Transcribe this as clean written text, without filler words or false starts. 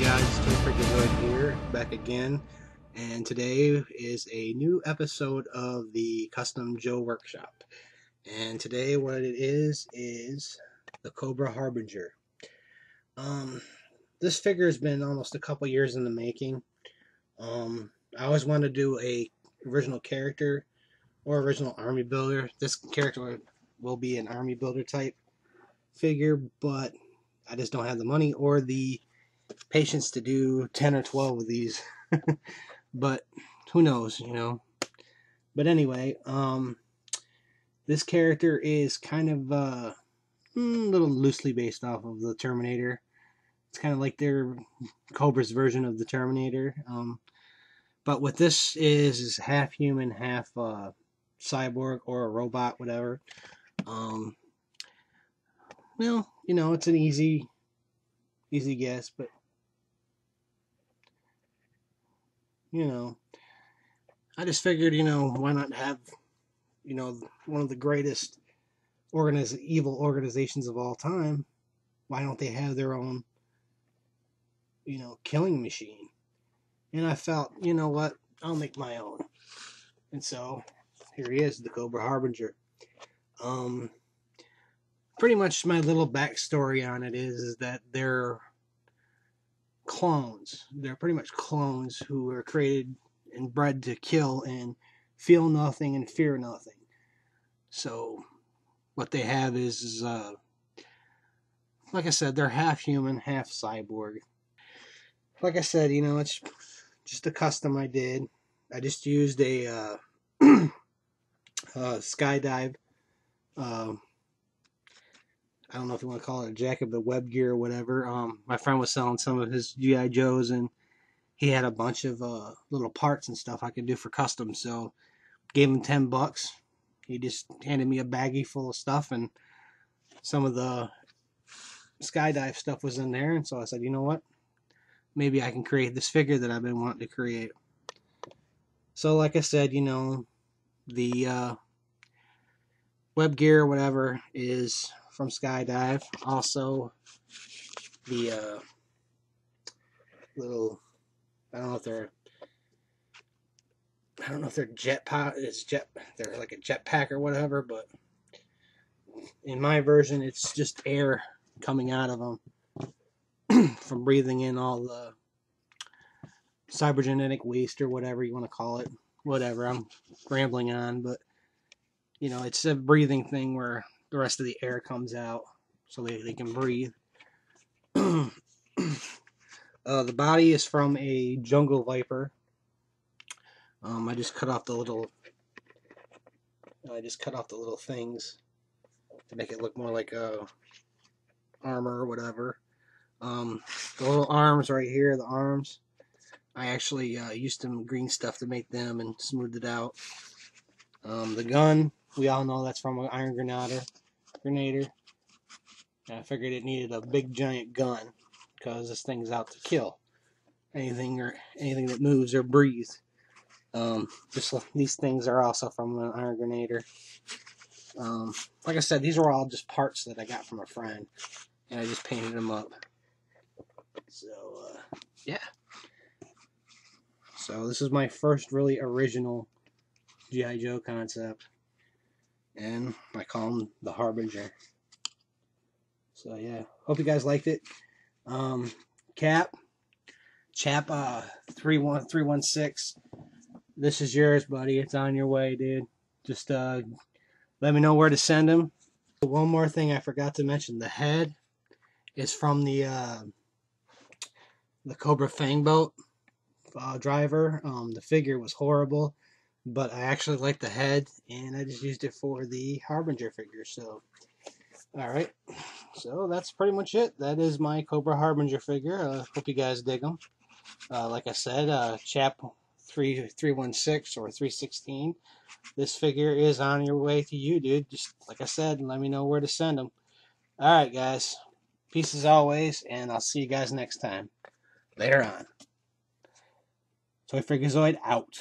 guys, it's Toy Freakazoid here, back again, and today is a new episode of the Custom Joe Workshop. And today what it is the Cobra Harbinger. This figure has been almost a couple years in the making. I always wanted to do a original character or original army builder. This character will be an army builder type figure, but I just don't have the money or the patience to do 10 or 12 of these. But who knows, you know. But anyway, this character is kind of a little loosely based off of the Terminator. It's kind of like their Cobra's version of the Terminator. But what this is half human, half cyborg or a robot, whatever. Well, you know, it's an easy guess, but you know, I just figured, you know, why not have, you know, one of the greatest evil organizations of all time? Why don't they have their own, you know, killing machine? And I felt, you know what, I'll make my own. And so here he is, the Cobra Harbinger. Pretty much my little backstory on it is that they're clones. They're pretty much clones who were created and bred to kill and feel nothing and fear nothing. So what they have is like I said, they're half human, half cyborg. Like I said, you know, it's just a custom I did. I just used a skydive. I don't know if you want to call it a jacket, but web gear or whatever. My friend was selling some of his G.I. Joes, and he had a bunch of little parts and stuff I could do for custom. So gave him $10. He just handed me a baggie full of stuff, and some of the skydive stuff was in there. And so I said, you know what? Maybe I can create this figure that I've been wanting to create. So like I said, you know, the web gear or whatever is from Skydive. Also, the little, I don't know if they're they're like a jetpack or whatever, but in my version, it's just air coming out of them from breathing in all the cybergenetic waste or whatever you want to call it. Whatever, I'm rambling on, but you know, it's a breathing thing where the rest of the air comes out so they can breathe. The body is from a jungle viper. I just cut off the little things to make it look more like a armor or whatever. The little arms right here, the arms, I actually used some green stuff to make them and smoothed it out. The gun, we all know that's from an Iron Grenader. I figured it needed a big giant gun because this thing's out to kill anything that moves or breathes. Just these things are also from an Iron Grenader. Like I said, these were all just parts that I got from a friend, and I just painted them up. So yeah. So this is my first really original G.I. Joe concept, and I call him the Harbinger. So yeah, hope you guys liked it. Chap 31316. This is yours, buddy. It's on your way, dude. Just let me know where to send them. One more thing I forgot to mention: the head is from the Cobra Fang Boat driver. The figure was horrible, but I actually like the head, and I just used it for the Harbinger figure. So, all right. So that's pretty much it. That is my Cobra Harbinger figure. Hope you guys dig them. Like I said, Chap 316 or 316. This figure is on your way to you, dude. Just like I said, let me know where to send them. All right, guys. Peace as always, and I'll see you guys next time. Later on. Toy Freakazoid out.